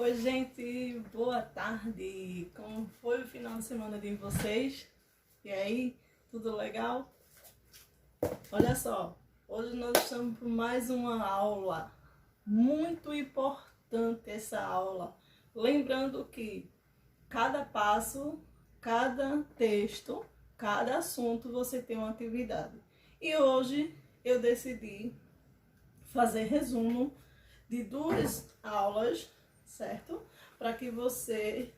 Oi, gente, boa tarde. Como foi o final de semana de vocês? E aí, tudo legal? Olha só, hoje nós estamos por mais uma aula. Muito importante essa aula. Lembrando que cada passo, cada texto, cada assunto você tem uma atividade. E hoje eu decidi fazer resumo de 2 aulas, certo? Para que você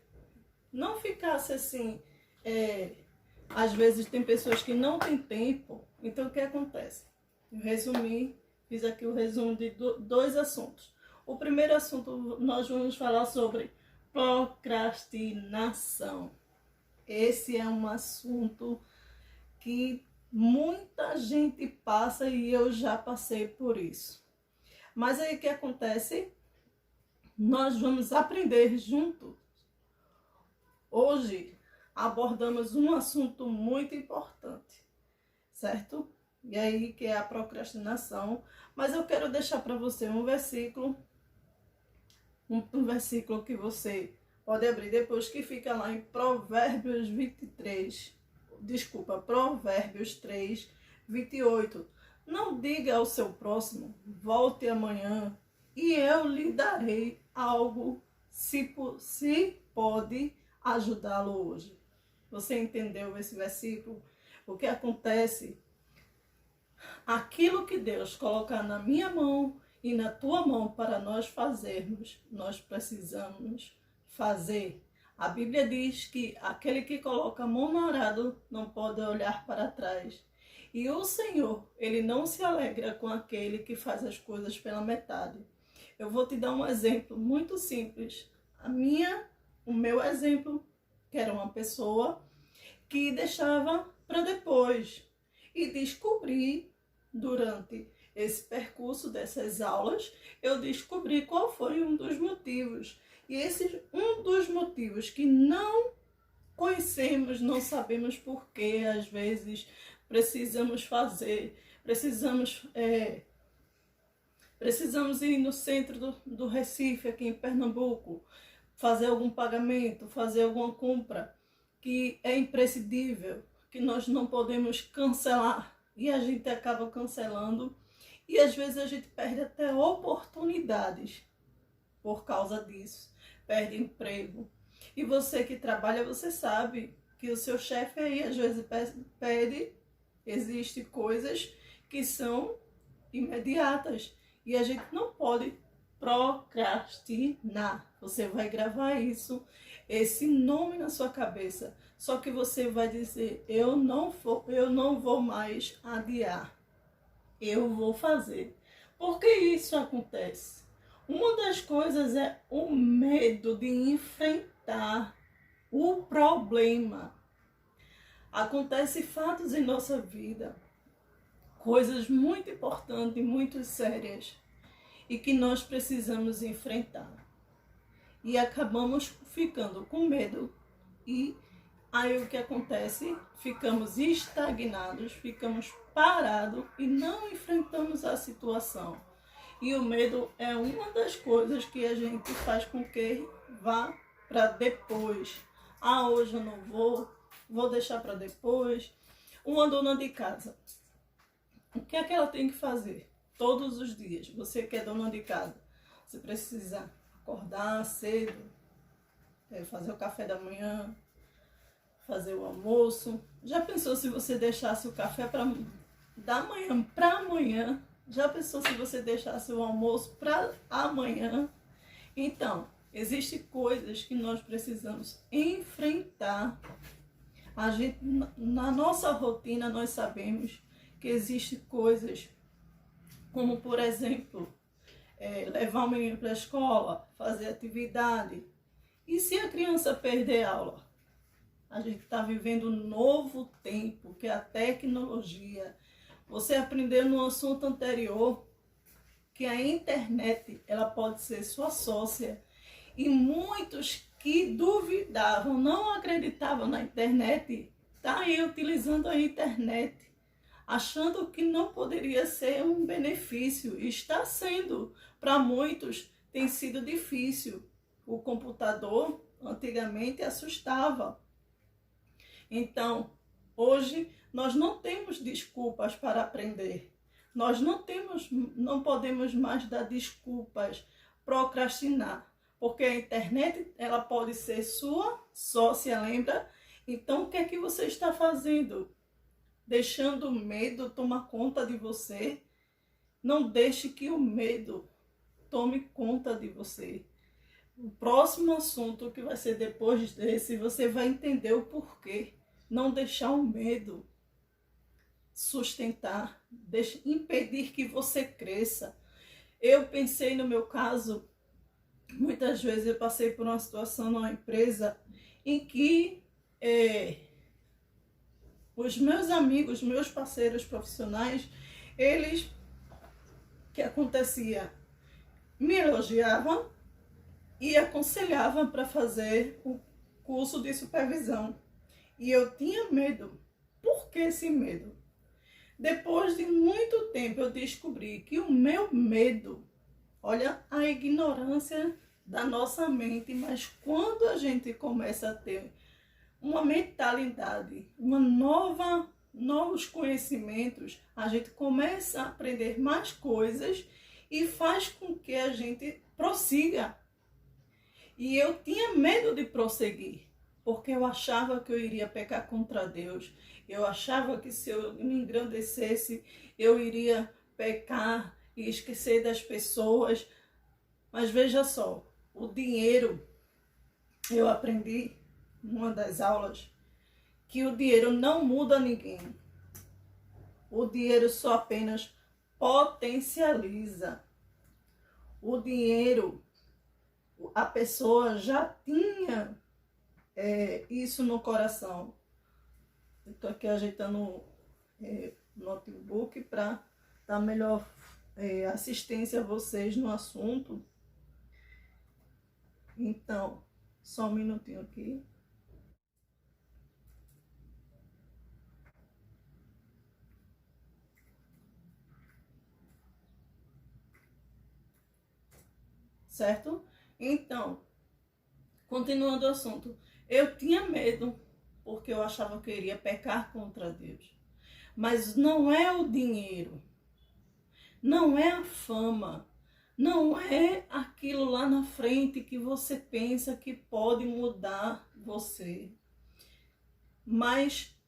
não ficasse assim, às vezes tem pessoas que não têm tempo, então o que acontece? Eu resumi, fiz aqui o resumo de 2 assuntos. O primeiro assunto nós vamos falar sobre procrastinação. Esse é um assunto que muita gente passa e eu já passei por isso. Mas aí o que acontece? Nós vamos aprender juntos. Hoje abordamos um assunto muito importante, certo? E aí que é a procrastinação. Mas eu quero deixar para você um versículo, um versículo que você pode abrir depois, que fica lá em Provérbios 3, 28. Não diga ao seu próximo, volte amanhã e eu lhe darei algo, se pode ajudá-lo hoje. Você entendeu esse versículo? O que acontece? Aquilo que Deus colocar na minha mão e na tua mão para nós fazermos, nós precisamos fazer. A Bíblia diz que aquele que coloca a mão no arado não pode olhar para trás. E o Senhor, Ele não se alegra com aquele que faz as coisas pela metade. Eu vou te dar um exemplo muito simples. O meu exemplo, que era uma pessoa que deixava para depois. E descobri, durante esse percurso dessas aulas, eu descobri qual foi um dos motivos. E esse um dos motivos que não conhecemos, não sabemos por que, às vezes, precisamos fazer, precisamos ir no centro do Recife, aqui em Pernambuco, fazer algum pagamento, fazer alguma compra que é imprescindível, que nós não podemos cancelar, e a gente acaba cancelando, e às vezes a gente perde até oportunidades por causa disso, perde emprego. E você que trabalha, você sabe que o seu chefe aí às vezes pede, existem coisas que são imediatas e a gente não pode procrastinar. Você vai gravar esse nome na sua cabeça, só que você vai dizer, eu não vou mais adiar, eu vou fazer. Por que isso acontece? Uma das coisas é o medo de enfrentar o problema. Acontecem fatos em nossa vida, coisas muito importantes, muito sérias, e que nós precisamos enfrentar. E acabamos ficando com medo, e aí o que acontece? Ficamos estagnados, ficamos parados e não enfrentamos a situação. E o medo é uma das coisas que a gente faz com que vá para depois. Ah, hoje eu não vou deixar para depois. Uma dona de casa, o que é que ela tem que fazer todos os dias? Você que é dona de casa, você precisa acordar cedo, fazer o café da manhã, fazer o almoço. Já pensou se você deixasse o café da manhã para amanhã? Já pensou se você deixasse o almoço para amanhã? Então, existem coisas que nós precisamos enfrentar. A gente, na nossa rotina, nós sabemos que existem coisas como, por exemplo, levar o menino para a escola, fazer atividade. E se a criança perder aula? A gente está vivendo um novo tempo, que é a tecnologia. Você aprendeu no assunto anterior que a internet ela pode ser sua sócia. E muitos que duvidavam, não acreditavam na internet, estão aí utilizando a internet, achando que não poderia ser um benefício. Está sendo. Para muitos tem sido difícil, O computador antigamente assustava. Então, hoje nós não temos desculpas para aprender. Nós não podemos mais dar desculpas, procrastinar, porque a internet ela pode ser sua sócia, lembra? Então, o que é que você está fazendo? Deixando o medo tomar conta de você? Não deixe que o medo tome conta de você. O próximo assunto, que vai ser depois desse, você vai entender o porquê. Não deixar o medo sustentar, impedir que você cresça. Eu pensei no meu caso, muitas vezes eu passei por uma situação numa empresa em que os meus amigos, meus parceiros profissionais, eles, o que acontecia? Me elogiavam e aconselhavam para fazer o curso de supervisão. E eu tinha medo. Por que esse medo? Depois de muito tempo eu descobri que o meu medo, olha a ignorância da nossa mente, mas quando a gente começa a ter uma mentalidade, novos conhecimentos, a gente começa a aprender mais coisas e faz com que a gente prossiga. E eu tinha medo de prosseguir, porque eu achava que eu iria pecar contra Deus. Eu achava que se eu me engrandecesse, eu iria pecar e esquecer das pessoas. Mas veja só, o dinheiro, eu aprendi numa das aulas, que o dinheiro não muda ninguém. O dinheiro só apenas potencializa. O dinheiro, a pessoa já tinha isso no coração. Estou aqui ajeitando o notebook para dar melhor assistência a vocês no assunto. Então, só um minutinho aqui. Certo? Então, continuando o assunto, eu tinha medo, porque eu achava que eu iria pecar contra Deus. Mas não é o dinheiro, não é a fama, não é aquilo lá na frente que você pensa que pode mudar você. Mas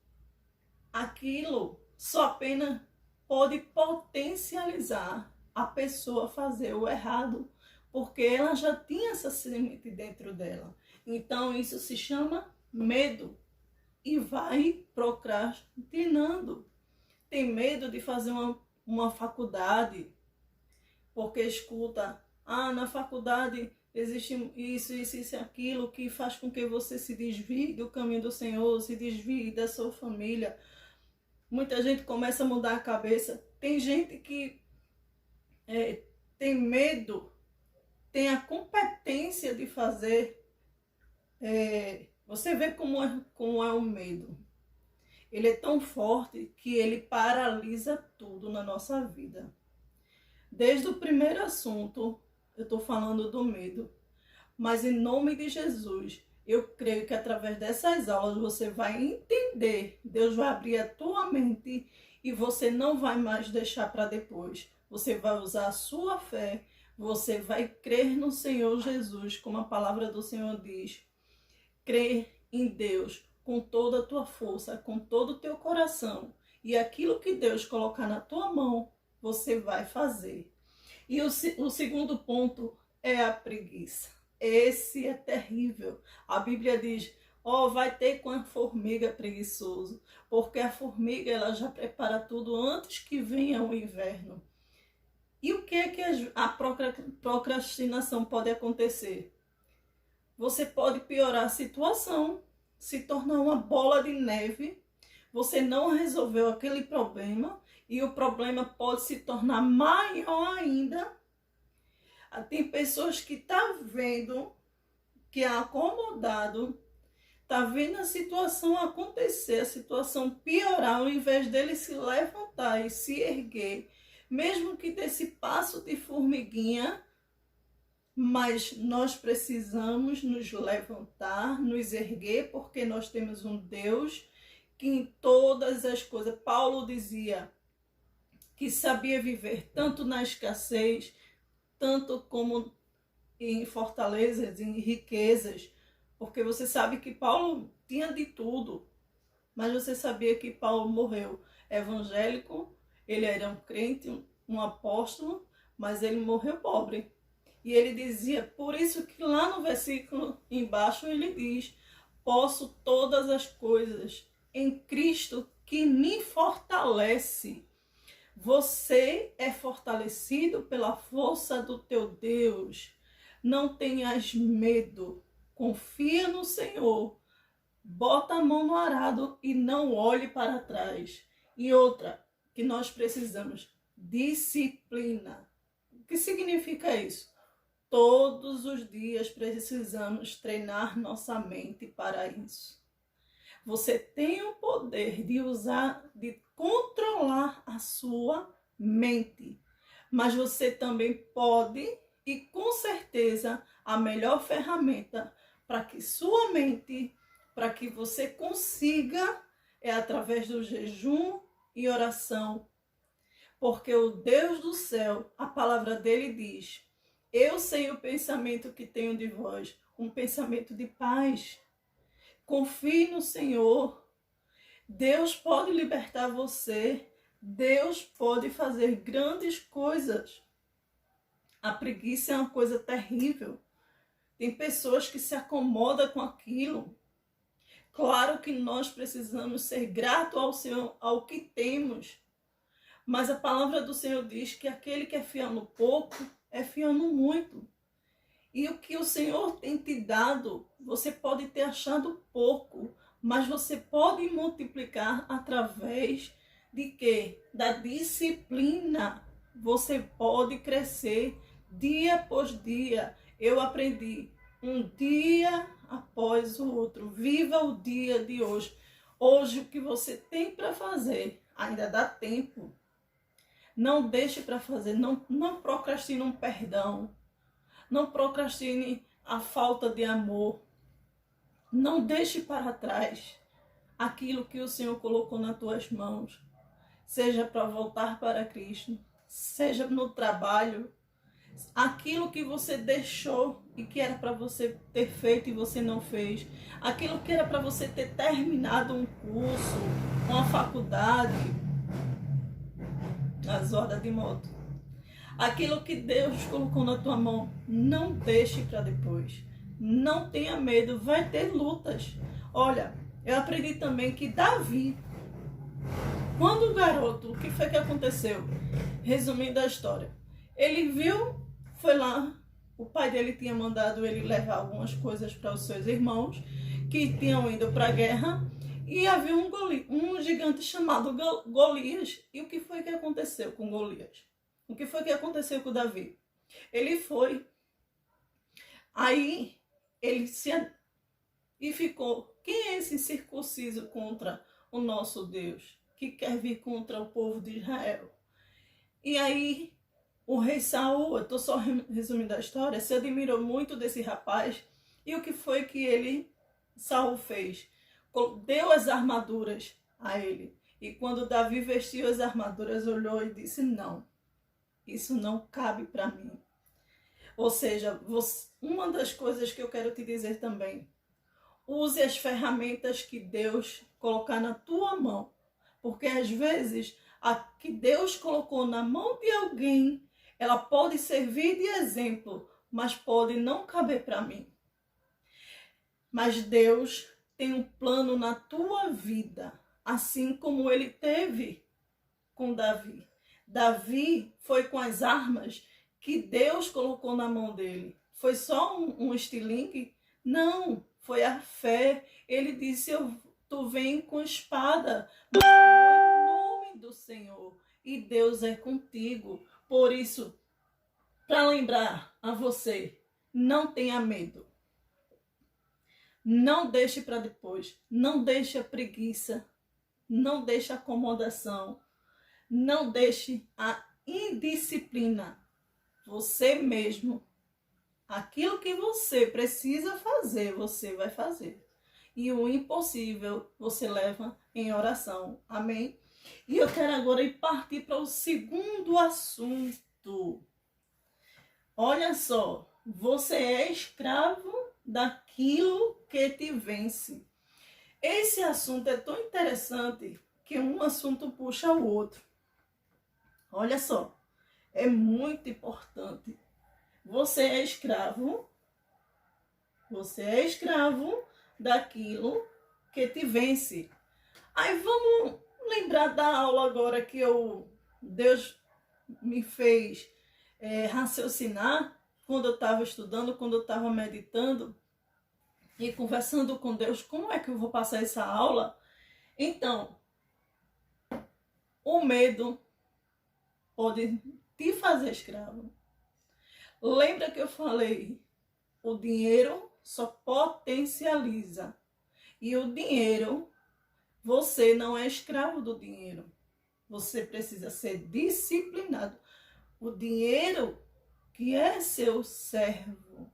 aquilo só apenas pode potencializar a pessoa fazer o errado, porque ela já tinha essa semente dentro dela. Então isso se chama medo e vai procrastinando. Tem medo de fazer uma faculdade, porque escuta, na faculdade existe isso e aquilo, que faz com que você se desvie do caminho do Senhor, se desvie da sua família. Muita gente começa a mudar a cabeça. Tem gente que tem medo, tem a competência de fazer. Você vê como é o medo. Ele é tão forte que ele paralisa tudo na nossa vida. Desde o primeiro assunto, eu estou falando do medo. Mas em nome de Jesus, eu creio que através dessas aulas você vai entender. Deus vai abrir a tua mente e você não vai mais deixar para depois. Você vai usar a sua fé. Você vai crer no Senhor Jesus, como a palavra do Senhor diz. Crer em Deus com toda a tua força, com todo o teu coração. E aquilo que Deus colocar na tua mão, você vai fazer. E o segundo ponto é a preguiça. Esse é terrível. A Bíblia diz, vai ter com a formiga preguiçoso, porque a formiga ela já prepara tudo antes que venha o inverno. E o que é que a procrastinação pode acontecer? Você pode piorar a situação, se tornar uma bola de neve, você não resolveu aquele problema e o problema pode se tornar maior ainda. Tem pessoas que estão vendo, que é acomodado, está vendo a situação acontecer, a situação piorar, ao invés dele se levantar e se erguer, mesmo que desse passo de formiguinha, mas nós precisamos nos levantar, nos erguer, porque nós temos um Deus que em todas as coisas, Paulo dizia que sabia viver tanto na escassez, tanto como em fortalezas, em riquezas, porque você sabe que Paulo tinha de tudo, mas você sabia que Paulo morreu evangélico, ele era um crente, um apóstolo, mas ele morreu pobre. E ele dizia, por isso que lá no versículo embaixo ele diz, posso todas as coisas em Cristo que me fortalece. Você é fortalecido pela força do teu Deus. Não tenhas medo. Confia no Senhor. Bota a mão no arado e não olhe para trás. E outra que nós precisamos, disciplina. O que significa isso? Todos os dias precisamos treinar nossa mente para isso. Você tem o poder de usar, de controlar a sua mente. Mas você também pode, e com certeza, a melhor ferramenta para que sua mente, para que você consiga, é através do jejum e oração. Porque o Deus do céu, a palavra dele diz, eu sei o pensamento que tenho de vós, um pensamento de paz. Confie no Senhor. Deus pode libertar você. Deus pode fazer grandes coisas. A preguiça é uma coisa terrível. Tem pessoas que se acomodam com aquilo. Claro que nós precisamos ser gratos ao Senhor, ao que temos. Mas a palavra do Senhor diz que aquele que é fiel no pouco, é fiel no muito. E o que o Senhor tem te dado, você pode ter achado pouco, mas você pode multiplicar através de quê? Da disciplina. Você pode crescer dia após dia. Eu aprendi um dia após o outro. Viva o dia de hoje. Hoje o que você tem para fazer, ainda dá tempo. Não deixe para fazer, não procrastine um perdão. Não procrastine a falta de amor. Não deixe para trás aquilo que o Senhor colocou nas tuas mãos. Seja para voltar para Cristo, seja no trabalho. Aquilo que você deixou e que era para você ter feito e você não fez. Aquilo que era para você ter terminado um curso, uma faculdade. As horas de moto. Aquilo que Deus colocou na tua mão, não deixe para depois. Não tenha medo, vai ter lutas. Olha, eu aprendi também que Davi, quando o garoto, o que foi que aconteceu? Resumindo a história, ele viu, foi lá, o pai dele tinha mandado ele levar algumas coisas para os seus irmãos que tinham ido para a guerra, e havia um gigante chamado Golias. E o que foi que aconteceu com Golias? O que foi que aconteceu com Davi? Ele foi. Aí ele e ficou. Quem é esse circunciso contra o nosso Deus? Que quer vir contra o povo de Israel? E aí o rei Saul, eu estou só resumindo a história, se admirou muito desse rapaz. E o que foi que Saul fez? Deu as armaduras a ele. E quando Davi vestiu as armaduras, olhou e disse, não. Isso não cabe para mim. Ou seja, uma das coisas que eu quero te dizer também, use as ferramentas que Deus colocar na tua mão. Porque às vezes a que Deus colocou na mão de alguém, ela pode servir de exemplo, mas pode não caber para mim. Mas Deus tem um plano na tua vida, assim como ele teve com Davi. Davi foi com as armas que Deus colocou na mão dele. Foi só um estilingue? Não, foi a fé. Ele disse, tu vem com espada, mas eu vou em nome do Senhor. E Deus é contigo. Por isso, para lembrar a você, não tenha medo. Não deixe para depois. Não deixe a preguiça. Não deixe a acomodação. Não deixe a indisciplina. Você mesmo Aquilo que você precisa fazer, você vai fazer. E o impossível você leva em oração. Amém? E eu quero agora ir partir para o segundo assunto. Olha só, você é escravo daquilo que te vence. Esse assunto é tão interessante que um assunto puxa o outro. Olha só, é muito importante. Você é escravo daquilo que te vence. Aí vamos lembrar da aula agora que Deus me fez raciocinar quando eu estava estudando, quando eu estava meditando e conversando com Deus, como é que eu vou passar essa aula? Então, o medo pode te fazer escravo. Lembra que eu falei, o dinheiro só potencializa. E o dinheiro, você não é escravo do dinheiro. Você precisa ser disciplinado. O dinheiro que é seu servo.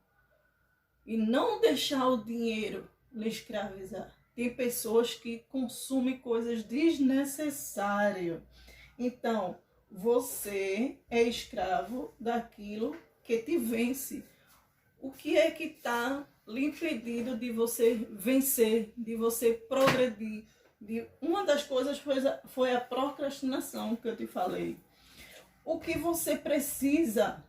E não deixar o dinheiro lhe escravizar. Tem pessoas que consumem coisas desnecessárias. Então, você é escravo daquilo que te vence. O que é que está lhe impedindo de você vencer, de você progredir? Uma das coisas foi a procrastinação que eu te falei. O que você precisa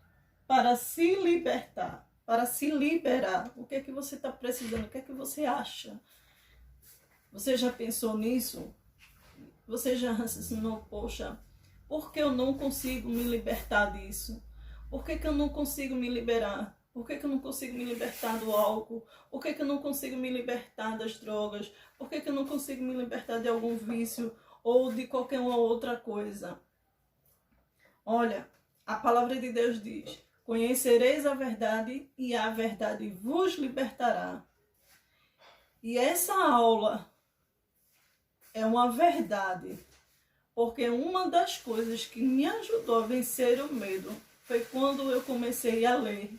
para se libertar? Para se liberar, o que é que você está precisando? O que é que você acha? Você já pensou nisso? Você já raciocinou, poxa, por que eu não consigo me libertar disso? Por que eu não consigo me liberar? Por que eu não consigo me libertar do álcool? Por que eu não consigo me libertar das drogas? Por que eu não consigo me libertar de algum vício ou de qualquer uma outra coisa? Olha, a palavra de Deus diz: conhecereis a verdade e a verdade vos libertará. E essa aula é uma verdade, porque uma das coisas que me ajudou a vencer o medo foi quando eu comecei a ler.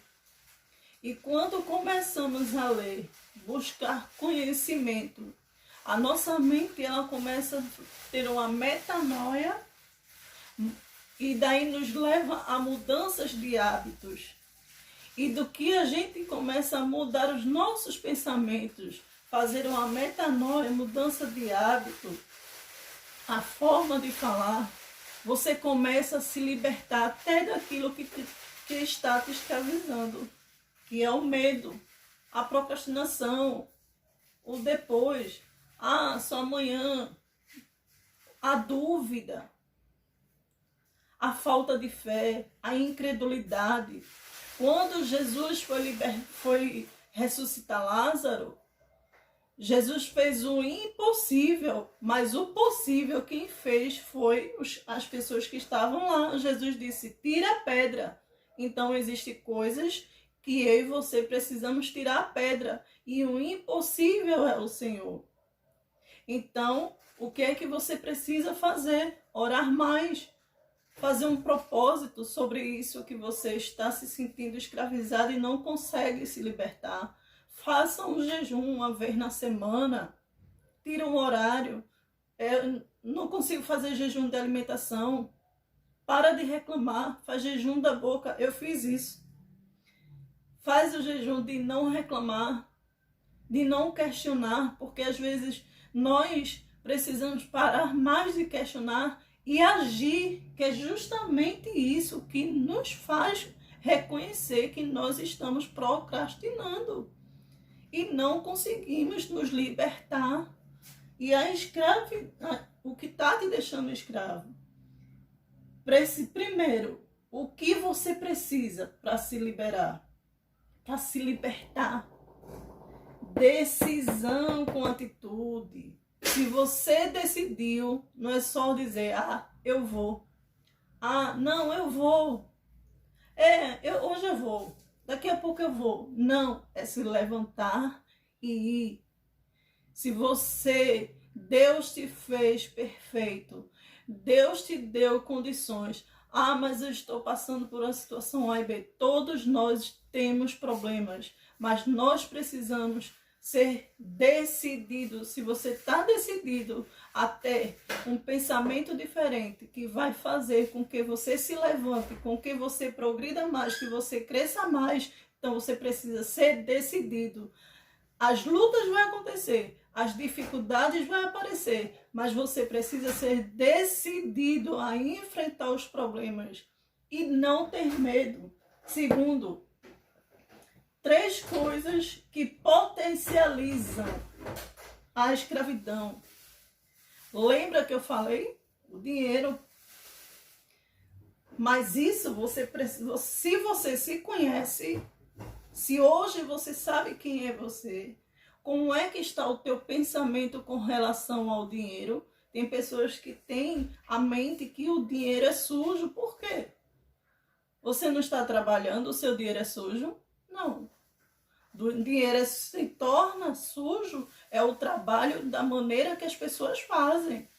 E quando começamos a ler, buscar conhecimento, a nossa mente ela começa a ter uma metanoia e daí nos leva a mudanças de hábitos. E do que a gente começa a mudar os nossos pensamentos, fazer uma metanoia, mudança de hábito, a forma de falar, você começa a se libertar até daquilo que está te escravizando, que é o medo, a procrastinação, o depois, só amanhã, a dúvida, a falta de fé, a incredulidade. Quando Jesus foi ressuscitar Lázaro, Jesus fez o impossível, mas o possível quem fez foi as pessoas que estavam lá. Jesus disse, tira a pedra. Então existem coisas que eu e você precisamos tirar a pedra. E o impossível é o Senhor. Então, o que é que você precisa fazer? Orar mais. Fazer um propósito sobre isso que você está se sentindo escravizado e não consegue se libertar. Faça um jejum uma vez na semana. Tira um horário. Não consigo fazer jejum de alimentação. Para de reclamar. Faz jejum da boca. Eu fiz isso. Faz o jejum de não reclamar. De não questionar. Porque às vezes nós precisamos parar mais de questionar e agir, que é justamente isso que nos faz reconhecer que nós estamos procrastinando e não conseguimos nos libertar. E o que está te deixando escravo? Primeiro, o que você precisa para se liberar? Para se libertar? Decisão com atitude. Se você decidiu, não é só dizer, eu vou. Não, eu vou. Hoje eu vou. Daqui a pouco eu vou. Não, é se levantar e ir. Se Deus te fez perfeito, Deus te deu condições. Ah, mas eu estou passando por uma situação A e B. Todos nós temos problemas, mas nós precisamos ser decididos. Se você está decidido a ter um pensamento diferente que vai fazer com que você se levante, com que você progrida mais, que você cresça mais, então você precisa ser decidido. As lutas vão acontecer, as dificuldades vão aparecer, mas você precisa ser decidido a enfrentar os problemas e não ter medo. Segundo, 3 coisas que potencializam a escravidão. Lembra que eu falei? O dinheiro. Mas isso você precisa, se você se conhece, se hoje você sabe quem é você, como é que está o teu pensamento com relação ao dinheiro? Tem pessoas que têm a mente que o dinheiro é sujo. Por quê? Você não está trabalhando, o seu dinheiro é sujo? Não. O dinheiro se torna sujo é o trabalho da maneira que as pessoas fazem.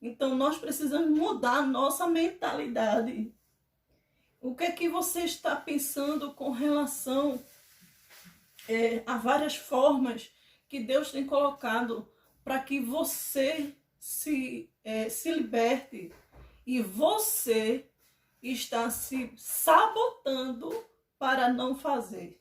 Então nós precisamos mudar a nossa mentalidade. O que é que você está pensando com relação a várias formas que Deus tem colocado para que você se liberte, e você está se sabotando para não fazer?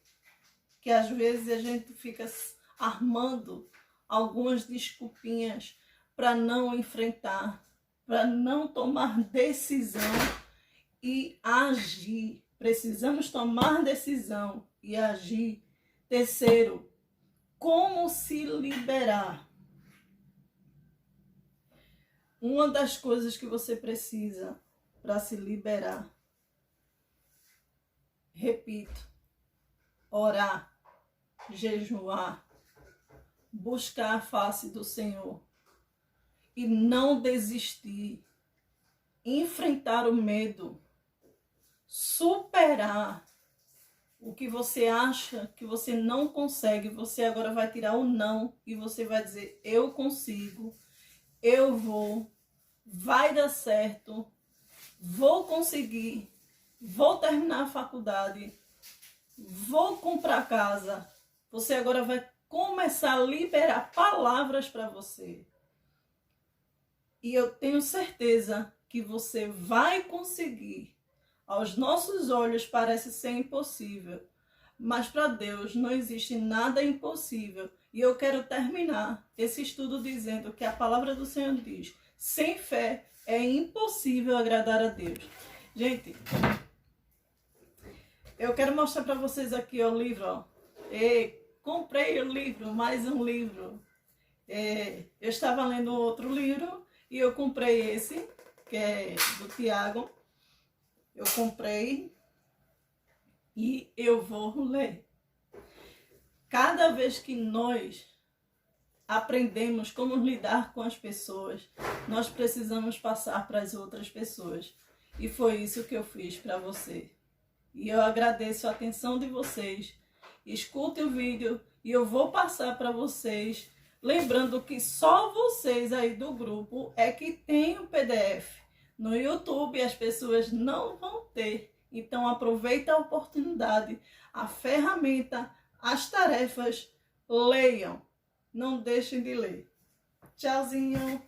Que às vezes a gente fica armando algumas desculpinhas para não enfrentar, para não tomar decisão e agir. Precisamos tomar decisão e agir. Terceiro, como se liberar? Uma das coisas que você precisa para se liberar, repito, orar, jejuar, buscar a face do Senhor e não desistir, enfrentar o medo, superar o que você acha que você não consegue. Você agora vai tirar o não e você vai dizer: eu consigo, eu vou, vai dar certo, vou conseguir, vou terminar a faculdade, vou comprar casa. Você agora vai começar a liberar palavras para você. E eu tenho certeza que você vai conseguir. Aos nossos olhos parece ser impossível, mas para Deus não existe nada impossível. E eu quero terminar esse estudo dizendo que a palavra do Senhor diz: sem fé é impossível agradar a Deus. Gente, eu quero mostrar para vocês aqui o livro, ó. Comprei o livro, mais um livro. Eu estava lendo outro livro e eu comprei esse, que é do Tiago. Eu comprei e eu vou ler. Cada vez que nós aprendemos como lidar com as pessoas, nós precisamos passar para as outras pessoas. E foi isso que eu fiz para você. E eu agradeço a atenção de vocês. Escute o vídeo e eu vou passar para vocês. Lembrando que só vocês aí do grupo é que tem o PDF. No YouTube as pessoas não vão ter. Então aproveita a oportunidade, a ferramenta, as tarefas. Leiam. Não deixem de ler. Tchauzinho.